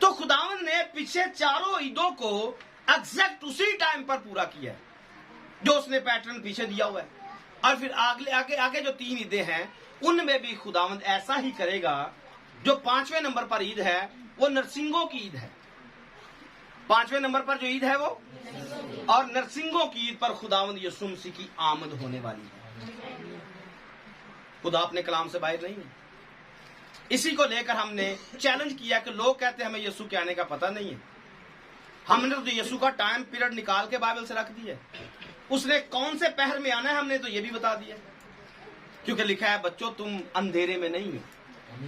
तो खुदावंद ने पिछले 4 ईदों को एग्जैक्ट उसी टाइम पर पूरा किया है जो उसने पैटर्न पीछे दिया हुआ है। और फिर आगे जो 3 ईदें हैं उनमें भी खुदावंद ऐसा ही करेगा। जो 5वें नंबर पर ईद है वो नरसिंगों की ईद है। 5वें नंबर पर जो ईद है वो, और नरसिंगों की ईद पर खुदावंद यीशु मसीह की आमद होने वाली है। खुदा अपने कलाम से बाहर नहीं है। इसी को लेकर हमने चैलेंज किया कि लोग कहते हैं हमें यीशु के आने का पता नहीं है। हमने तो यीशु का टाइम पीरियड निकाल के बाइबल से रख दिया। उसने कौन से पहर में आना है हमने तो ये भी बता दिया, क्योंकि लिखा है बच्चों तुम अंधेरे में नहीं हो,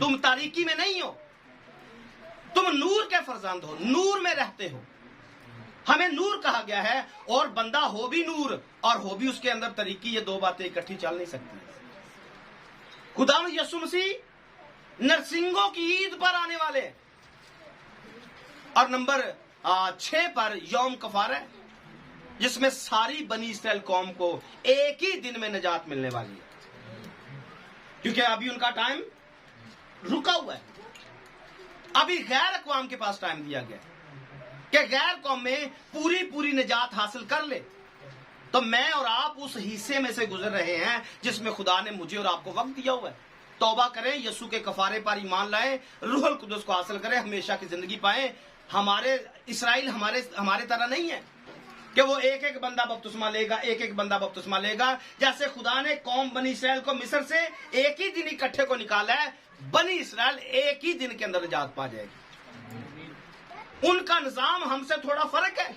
तुम तारीकी में नहीं हो, तुम नूर के फरजंद हो, नूर में रहते हो। हमें नूर कहा गया है और बंदा हो भी नूर और हो भी उसके अंदर तरीकी, ये 2 बातें इकट्ठी चल नहीं सकती। खुदावंद यीशु मसीह नरसिंगों की ईद पर आने वाले हैं। और नंबर 6 पर यौम कफारा है जिसमें सारी बनी इस्राएल कौम को एक ही दिन में निजात मिलने वाली है, क्योंकि अभी उनका टाइम रुका हुआ है। अभी गैर अक़वाम के पास टाइम दिया गया कि गैर कौम में पूरी निजात हासिल कर ले। तो मैं और आप उस हिस्से में से गुजर रहे हैं जिसमें खुदा ने मुझे और आपको वक्त दिया हुआ है। तौबा करें, यीशु के कफारे पर ईमान लाएं, रूहुल कुदस को हासिल करें, हमेशा की जिंदगी पाएं। हमारे इस्राएल हमारे तरह नहीं है कि वो एक बंदा बपतिस्मा लेगा, एक बंदा बपतिस्मा लेगा। जैसे खुदा ने कौम बनी इस्राएल को मिस्र से एक ही दिन इकट्ठे को निकाला है, बनी इस्राएल एक ही दिन के अंदर निजात पा जाएगी। उनका निजाम हमसे थोड़ा फर्क है।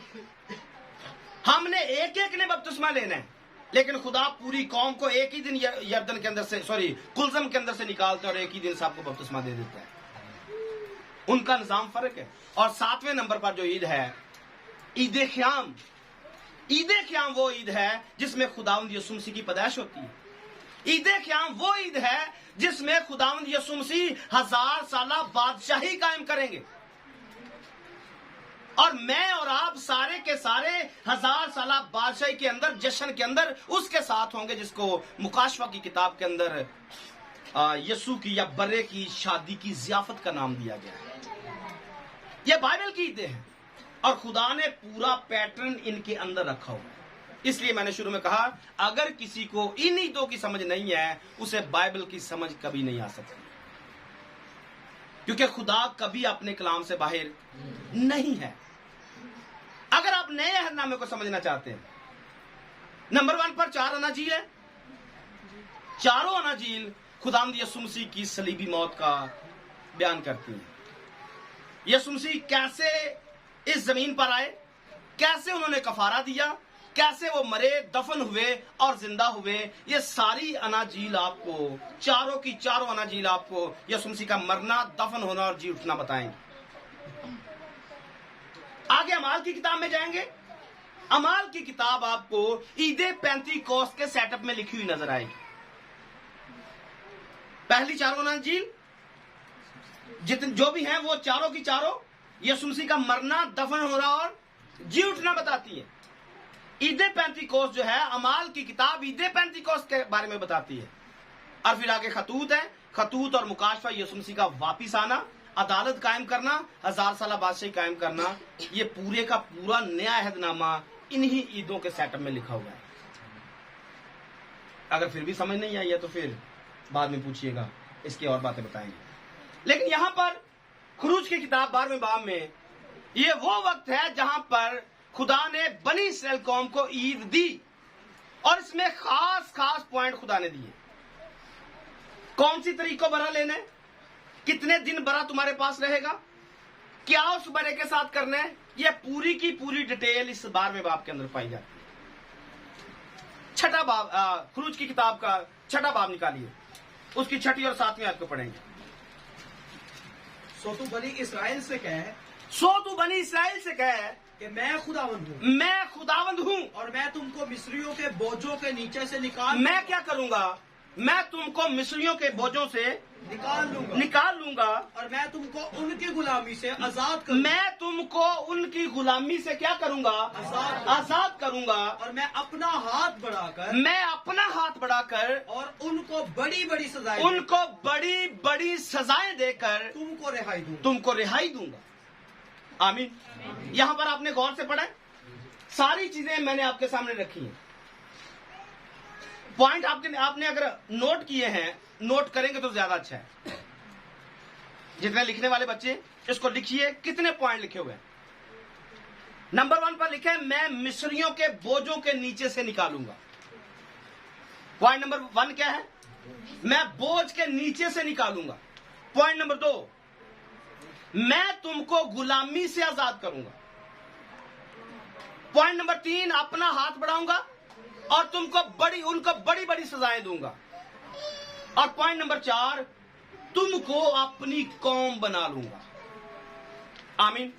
हमने एक ने बपतिस्मा लेना है, लेकिन खुदा पूरी कौम को एक ही दिन यरदन के अंदर से कुलजम के अंदर से निकालता है और एक ही दिन सबको बपतिस्मा दे देता है। उनका निजाम फर्क है। और 7वें नंबर पर जो ईद है ईद ख्याम। ईद ख्याम वो ईद है जिसमें खुदावंद यीशु मसीह की पैदाइश होती है। ईद ख्याम वो ईद है जिसमें खुदावंद यीशु मसीह 1000 साला बादशाही कायम करेंगे। और मैं और आप सारे के सारे 1000 साला बादशाही के अंदर, जश्न के अंदर उसके साथ होंगे, जिसको मुकाशवा की किताब के अंदर यीशु की या बर्रे की शादी की जियाफत का नाम दिया गया है। यह बाइबल की ईदें हैं और खुदा ने पूरा पैटर्न इनके अंदर रखा हुआ है। इसलिए मैंने शुरू में कहा अगर किसी को इन ईदों की समझ नहीं है उसे बाइबल की समझ कभी नहीं आ सकती, क्योंकि खुदा कभी अपने कलाम से बाहर नहीं है। अगर आप नए अहदनामे को समझना चाहते हैं, नंबर 1 पर 4 अनाजील है। चारों अनाजील खुदावंद यीशु मसीह की सलीबी मौत का बयान करती हैं। यीशु मसीह कैसे इस जमीन पर आए, कैसे उन्होंने कफारा दिया, कैसे वो मरे, दफन हुए और जिंदा हुए। ये सारी अनाजील आपको, चारों की चारों अनाजील आपको यीशु मसीह का मरना, दफन होना और जी उठना बताएंगे। आगे अमाल की किताब में जाएंगे। अमाल की किताब आपको ईदे पेंतीकोस्त के सेटअप में लिखी हुई नजर आएगी। पहली चारों अनाजील जितने जो भी हैं वो चारों की चारों यीशु मसीह का मरना, दफन होना और जी उठना बताती है। ईदे पेंतीकोस्त जो है, अमाल की किताब ईदे पेंतीकोस्त के बारे में बताती है। और फिर आगे खतूत है। खतूत और मुकाशफा यीशु मसीह का वापिस आना, अदालत कायम करना, 1000 साल बादशाही कायम करना, ये पूरे का पूरा नया अहदनामा इन्हीं ईदों के सेटअप में लिखा हुआ है। अगर फिर भी समझ नहीं आई है तो फिर बाद में पूछिएगा, इसकी और बातें बताएंगे। लेकिन यहां पर खुरूज की किताब 12वें बाब में ये वो वक्त है जहां पर खुदा ने बनी इस्राएल कौम को ईद दी, और इसमें खास खास पॉइंट खुदा ने दिए। कौन सी तारीख को बरा लेना है, कितने दिन बरा तुम्हारे पास रहेगा, क्या उस बरे के साथ करना है, यह पूरी की पूरी डिटेल इस 12वें बाब के अंदर पाई जाती है। छठा बाब, खुरूज की किताब का छठा बाब निकालिए, उसकी छठी और 7वीं आयत को पढ़ेंगे। सो तू बनी इसराइल से कह सो तू बनी इसराइल से कह कि मैं खुदावंद हूँ, मैं खुदावंद हूं, और मैं तुमको मिस्रियों के बोझों के नीचे से मैं क्या करूंगा, मैं तुमको मिस्रियों के बोझों से निकाल लूंगा, और मैं तुमको उनकी गुलामी से आजाद करूंगा। मैं तुमको उनकी गुलामी से क्या करूंगा, आजाद करूंगा, और मैं अपना हाथ बढ़ाकर और उनको बड़ी बड़ी सजाएं देकर तुमको रिहाई दूंगा। आमीन। यहां पर आपने गौर से पढ़ा है, सारी चीजें मैंने आपके सामने रखी हैं। पॉइंट आपने अगर नोट किए हैं, नोट करेंगे तो ज्यादा अच्छा है। जितने लिखने वाले बच्चे इसको लिखिए, कितने पॉइंट लिखे हुए हैं। नंबर 1 पर लिखे मैं मिस्रियों के बोझों के नीचे से निकालूंगा। पॉइंट नंबर 1 क्या है, मैं बोझ के नीचे से निकालूंगा। पॉइंट नंबर 2, मैं तुमको गुलामी से आजाद करूंगा। पॉइंट नंबर 3, अपना हाथ बढ़ाऊंगा और तुमको उनको बड़ी बड़ी सजाएं दूंगा। और पॉइंट नंबर 4, तुमको अपनी कौम बना लूंगा। आमीन।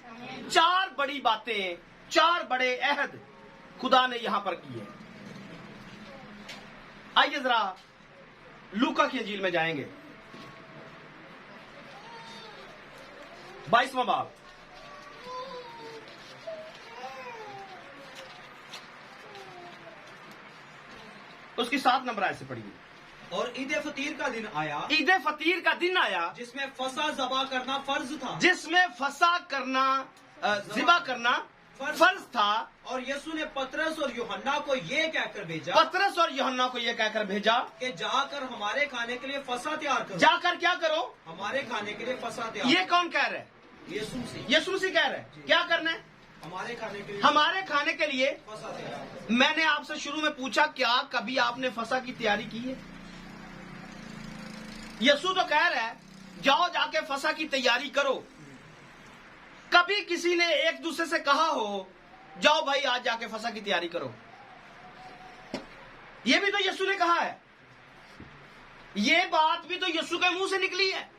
4 बड़ी बातें, 4 बड़े अहद खुदा ने यहां पर किए। आइए जरा लूका की इंजील में जाएंगे, 22वां बाब, उसकी 7 नंबर आयत से पढ़िए। और ईद फतीर का दिन आया, ईद फतीर का दिन आया, जिसमें फसा ज़बा करना फर्ज था, जिसमें फसा करना ज़िबा करना फर्ज था। और यीशु ने पतरस और यूहन्ना को ये कहकर भेजा कि जाकर हमारे खाने के लिए फसा तैयार करो। जाकर क्या करो, हमारे खाने के लिए फसा तैयार। ये कौन कह रहा है, यीशु से कह रहे हैं। क्या करना है, हमारे खाने के लिए फसा तैयार। मैंने आपसे शुरू में पूछा, क्या कभी आपने फसा की तैयारी की है? यीशु तो कह रहा है जाओ जाके फसा की तैयारी करो। कभी किसी ने एक दूसरे से कहा हो जाओ भाई आज जाके फसा की तैयारी करो? यह भी तो यीशु ने कहा है, ये बात भी तो यीशु के मुंह से निकली है।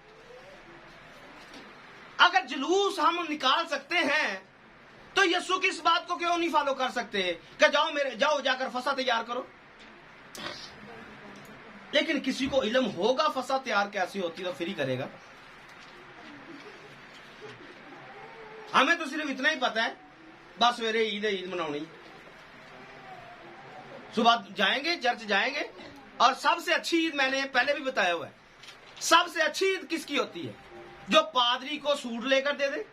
अगर जुलूस हम निकाल सकते हैं तो यीशु की इस बात को क्यों नहीं फॉलो कर सकते कि जाओ जाकर फसा तैयार करो? लेकिन किसी को इल्म होगा फसा तैयार कैसी होती तो फिर ही करेगा। हमें तो सिर्फ इतना ही पता है, बस सवेरे ईद मनानी, सुबह जाएंगे चर्च जाएंगे। और सबसे अच्छी ईद मैंने पहले भी बताया हुआ है, सबसे अच्छी ईद किसकी होती है? जो पादरी को सूट लेकर दे दे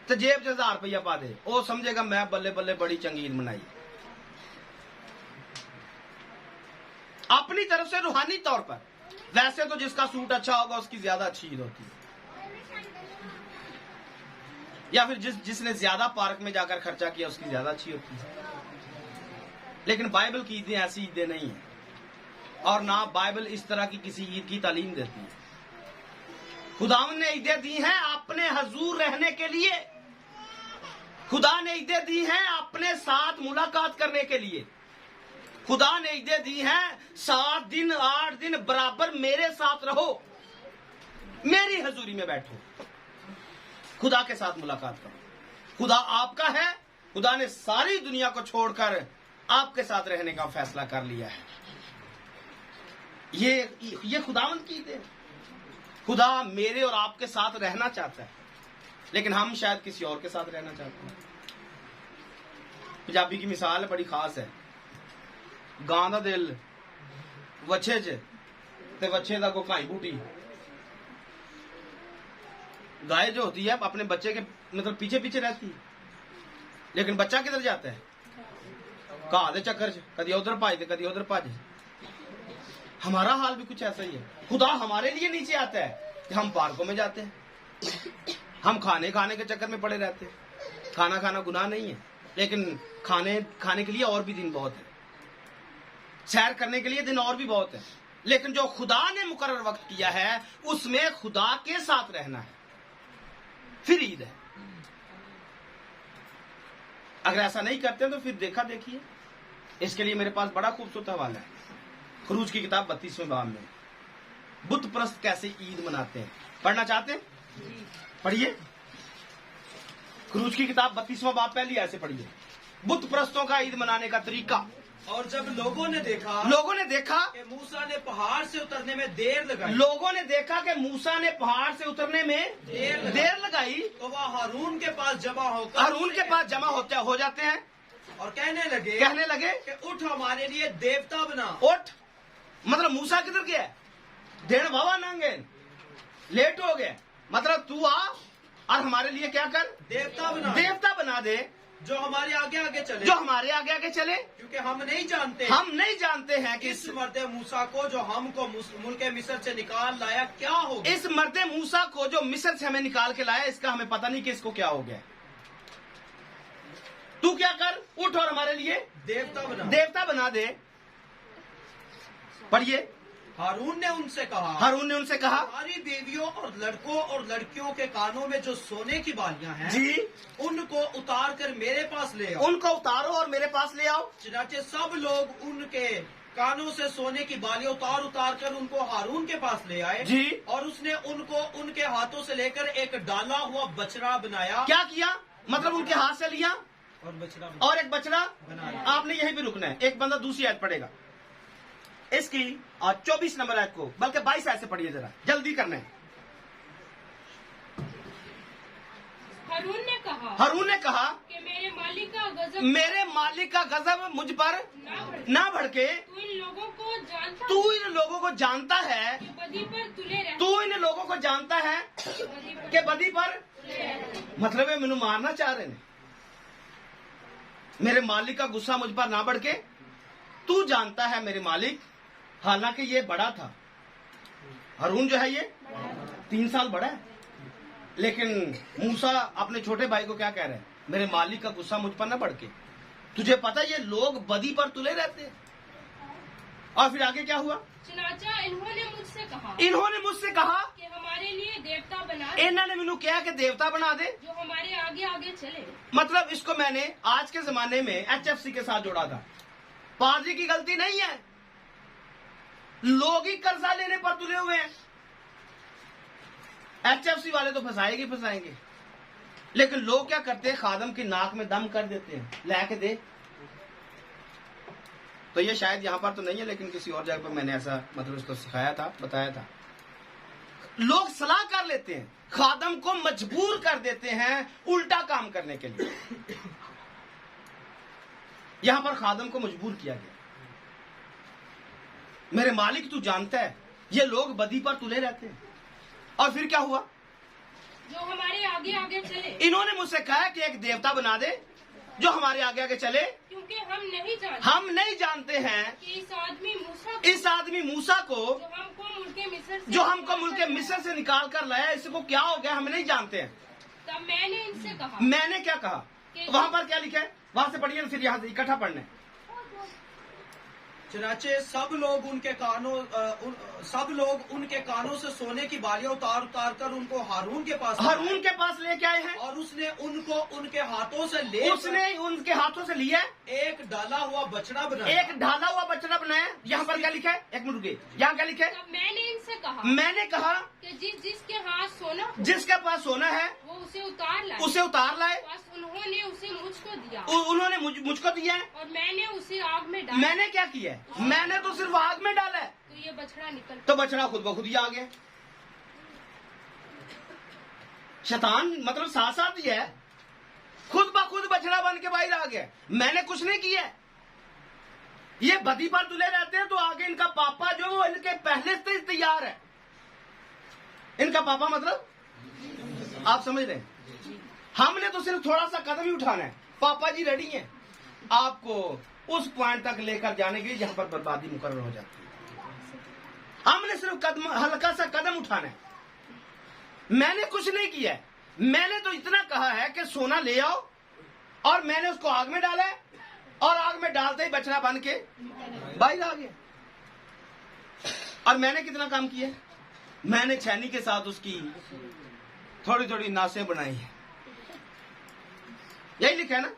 तो जेब से 1000 रुपया पा दे, वो समझेगा मैं बल्ले बल्ले बड़ी चंगी ईद मनाई। अपनी तरफ से रूहानी तौर पर, वैसे तो जिसका सूट अच्छा होगा उसकी ज्यादा अच्छी ईद होती है, या फिर जिसने ज्यादा पार्क में जाकर खर्चा किया उसकी ज्यादा अच्छी होती है। लेकिन बाइबल की ईदें ऐसी ईदें नहीं है, और ना बाइबल इस तरह की किसी ईद की तालीम देती है। खुदावन ने ईदें दी हैं अपने हजूर रहने के लिए, खुदा ने ईदें दी हैं अपने साथ मुलाकात करने के लिए, खुदा ने ईदें दी हैं 7 दिन 8 दिन बराबर मेरे साथ रहो, मेरी हजूरी में बैठो, खुदा के साथ मुलाकात करो। खुदा आपका है, खुदा ने सारी दुनिया को छोड़कर आपके साथ रहने का फैसला कर लिया है। ये खुदावंद की ईद है। खुदा मेरे और आपके साथ रहना चाहता है, लेकिन हम शायद किसी और के साथ रहना चाहते हैं। पंजाबी की मिसाल बड़ी खास है, गां दा दिल वच्छे च ते वच्छे दा कोई घाई बूटी। गाय जो होती है अपने बच्चे के मतलब पीछे पीछे रहती है, लेकिन बच्चा किधर जाता है? कहा दे चक्कर च, कदी उधर भाज दे कदी उधर भाज। हमारा हाल भी कुछ ऐसा ही है। खुदा हमारे लिए नीचे आता है कि हम पार्कों में जाते हैं, हम खाने के चक्कर में पड़े रहते हैं। खाना गुनाह नहीं है, लेकिन खाने के लिए और भी दिन बहुत है, सैर करने के लिए दिन और भी बहुत है, लेकिन जो खुदा ने मुकर्रर वक्त किया है उसमें खुदा के साथ रहना है, फिर ईद है। अगर ऐसा नहीं करते तो फिर देखा देखिए। इसके लिए मेरे पास बड़ा खूबसूरत हवाला है, खरूज की किताब 32वें बाब में बुत परस्त कैसे ईद मनाते हैं। पढ़ना चाहते हैं? पढ़िए खरूज की किताब 32वां बाब, पहली ऐसे पढ़िए, बुत परस्तों का ईद मनाने का तरीका। और जब लोगों ने देखा कि मूसा ने पहाड़ से उतरने में देर लगाई, लोगों ने देखा कि मूसा ने पहाड़ से उतरने में देर लगाई, तो वह हारून के पास जमा होते हो जाते हैं और कहने लगे कि उठ हमारे लिए देवता बना। उठ मतलब मूसा किधर गया? देन बाबा नांगे लेट हो गया, मतलब तू आ और हमारे लिए क्या कर? देवता बना दे जो हमारे आगे आगे चले, क्योंकि हम नहीं जानते हैं कि इस मर्दे मूसा को जो हमको मुल्के मिस्र से निकाल लाया क्या होगा। इस मर्दे मूसा को जो मिस्र से हमें निकाल के लाया इसका हमें पता नहीं कि इसको क्या हो गया। तू क्या कर? उठ और हमारे लिए देवता बना दे। पढ़िए हारून ने उनसे कहा हमारी हमारी बेवियों और लड़कों और लड़कियों के कानों में जो सोने की बालियां हैं जी उनको उतार कर मेरे पास ले आओ। उनको उतारो और मेरे पास ले आओ। चुनाचे सब लोग उनके कानों से सोने की बालियां उतार कर उनको हारून के पास ले आए जी। और उसने उनको उनके हाथों से लेकर एक डाला हुआ बछड़ा बनाया। क्या किया? मतलब उनके हाथ से लिया और एक बछड़ा बनाया। आपने यहीं पे रुकना है, एक बंदा दूसरी आयत पढ़ेगा इसकी और 24 नंबर आयत को, बल्कि 22 आयत से पढ़िए, जरा जल्दी करना है। हारून ने कहा कि मेरे मालिक का गजब मुझ पर ना भड़के। तू इन लोगों को जानता है कि बदी पर तुले रहते, तू इन लोगों को जानता है कि बदी पर मतलब है मैनू मारना चाह रहे हैं। मेरे मालिक का गुस्सा मुझ पर ना बढ़के, तू जानता है मेरे मालिक। हालांकि ये बड़ा था, हारून जो है ये 3 साल बड़ा है, लेकिन मूसा अपने छोटे भाई को क्या कह रहे हैं? मेरे मालिक का गुस्सा मुझ पर ना बढ़के। तुझे पता ये लोग बदी पर तुले रहते हैं। और फिर आगे क्या हुआ? चुनाचा इन्होंने मुझसे कहा कि हमारे लिए देवता बना दे। इन्होंने मैनू कहा कि देवता बना दे जो हमारे आगे आगे चले। मतलब इसको मैंने आज के जमाने में HFC के साथ जोड़ा था। पादरी की गलती नहीं है, लोग ही कर्जा लेने पर तुले हुए हैं। HFC वाले तो फंसाएंगे, लेकिन लोग क्या करते हैं? खादम की नाक में दम कर देते हैं, लाके दे। तो ये शायद यहां पर तो नहीं है, लेकिन किसी और जगह पर मैंने ऐसा मतलब उसको सिखाया था, बताया था। लोग सलाह कर लेते हैं, खादम को मजबूर कर देते हैं उल्टा काम करने के लिए। यहां पर खादम को मजबूर किया गया। मेरे मालिक तू जानता है ये लोग बदी पर तुले रहते हैं। और फिर क्या हुआ? जो हमारे आगे आगे चले। इन्होंने मुझसे कहा कि एक देवता बना दे जो हमारे आगे आगे चले, क्योंकि हम नहीं जानते हैं कि इस आदमी मूसा को जो हमको मुल्के मिस्र से निकाल कर लाया, इसको क्या हो गया हम नहीं जानते हैं। तब मैंने इनसे कहा, मैंने क्या कहा? वहां पर क्या लिखा है? वहां से पढ़िए, फिर यहाँ से इकट्ठा पढ़ना है। चनाचे सब लोग उनके कानों से सोने की बालियां उतार कर उनको हारून के पास लेके आए हैं और उसने उनको उनके हाथों से लिया एक डाला हुआ बछड़ा बनाया। यहाँ पर क्या लिखा है? एक मिनट रुकिए, यहाँ क्या लिखा है? तब मैंने इनसे कहा, कि जिसके पास सोना है वो उसे उतार लाए। बस उन्होंने उसे मुझको दिया। उन्होंने मुझको दिया है और मैंने उसे आग में डाला। मैंने क्या किया है? मैंने तो सिर्फ आग में डाला है। तो ये बछड़ा निकल, तो बछड़ा खुद ब खुद ही आ गया। शैतान मतलब साथ ही है, खुद ब खुद बछड़ा बन के बाहर आ गया। मैंने कुछ नहीं किया। ये बदी पर तुले रहते हैं, तो आगे इनका पापा जो वो इनके पहले से तैयार है। इनका पापा मतलब आप समझ रहे हैं? हमने तो सिर्फ थोड़ा सा कदम ही उठाना है। पापा जी रेडी हैं आपको उस पॉइंट तक लेकर जाने के लिए जहां पर बर्बादी मुकर्रर हो जाती है। हमने सिर्फ कदम, हल्का सा कदम उठाना है। मैंने कुछ नहीं किया है, मैंने तो इतना कहा है कि सोना ले आओ, और मैंने उसको आग में डाला है, और आग में डालते ही बछड़ा बन के बाहर आ गया। और मैंने कितना काम किया है? मैंने छेनी के साथ उसकी थोड़ी थोड़ी नासें बनाई है। यही लिखा है ना?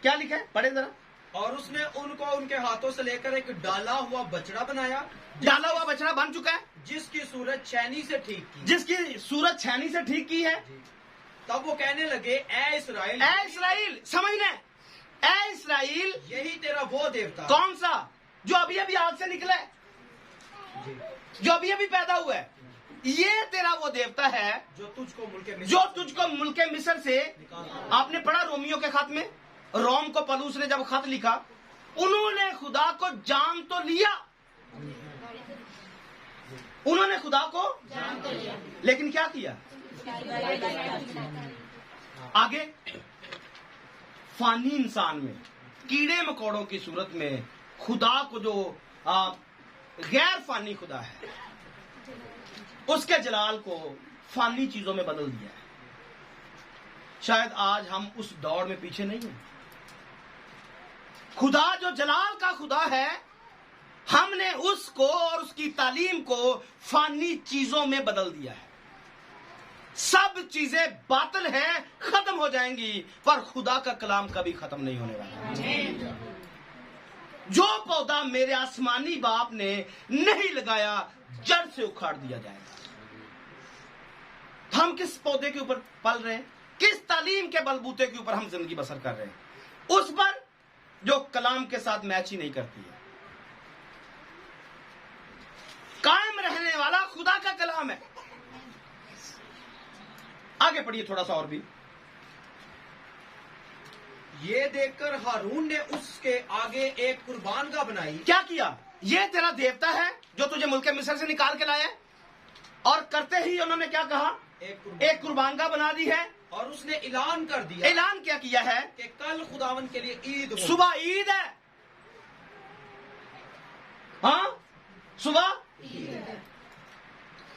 क्या लिखा है? पढ़े जरा। और उसने उनको उनके हाथों से लेकर एक डाला हुआ बछड़ा बनाया, डाला हुआ बछड़ा बन चुका है, जिसकी सूरत छेनी से ठीक की। जिसकी सूरत छेनी से ठीक की है। तब वो कहने लगे, ए इस्राएल, ए इस्राएल, समझना, ए इस्राएल, यही तेरा वो देवता। कौन सा? जो अभी अभी आग से निकला है, जो अभी अभी पैदा हुआ है, ये तेरा वो देवता है जो तुझको मुल्क मिस्र से। आपने पढ़ा रोमियो के खत में, रोम को पलूस ने जब खत लिखा, उन्होंने खुदा को जान तो लिया, उन्होंने खुदा को जान तो लिया, लेकिन क्या किया आगे? फानी इंसान में, कीड़े मकोड़ों की सूरत में खुदा को, जो गैर फानी खुदा है, उसके जलाल को फानी चीजों में बदल दिया है। शायद आज हम उस दौड़ में पीछे नहीं हैं। खुदा जो जलाल का खुदा है, हमने उसको और उसकी तालीम को फानी चीजों में बदल दिया है। सब चीजें बातिल हैं, खत्म हो जाएंगी, पर खुदा का कलाम कभी खत्म नहीं होने वाला। जो पौधा मेरे आसमानी बाप ने नहीं लगाया, जड़ से उखाड़ दिया जाएगा। हम किस पौधे के ऊपर पल रहे हैं? किस तालीम के बलबूते के ऊपर हम जिंदगी बसर कर रहे हैं? उस पर जो कलाम के साथ मैच ही नहीं करती है। कायम रहने वाला खुदा का कलाम है। आगे पढ़िए थोड़ा सा और भी। ये देखकर हारून ने उसके आगे एक कुर्बान का बनाई। क्या किया? ये तेरा देवता है जो तुझे मुल्क मिस्र से निकाल के लाया, और करते ही उन्होंने क्या कहा? एक कुर्बान का बना दी है। और उसने ऐलान कर दिया। ऐलान क्या किया है? कि कल खुदावन के लिए ईद हो। सुबह ईद है। हाँ, सुबह ईद है।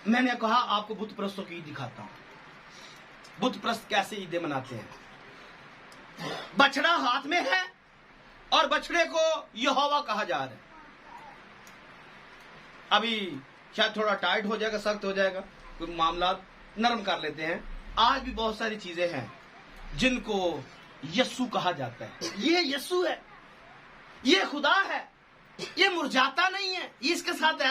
मैंने कहा आपको बुत प्रस्तों की ईद दिखाता हूं। बुत प्रस्त कैसे ईदें मनाते हैं। बछड़ा हाथ में है, और बछड़े को यहोवा कहा जा रहा है। अभी शायद थोड़ा टाइट हो जाएगा, सख्त हो जाएगा, कुछ मामला नरम कर लेते हैं। आज भी बहुत सारी चीजें हैं जिनको यस्सु कहा जाता है। ये यस्सु है, ये खुदा है, ये मुरझाता नहीं है, ये इसके साथ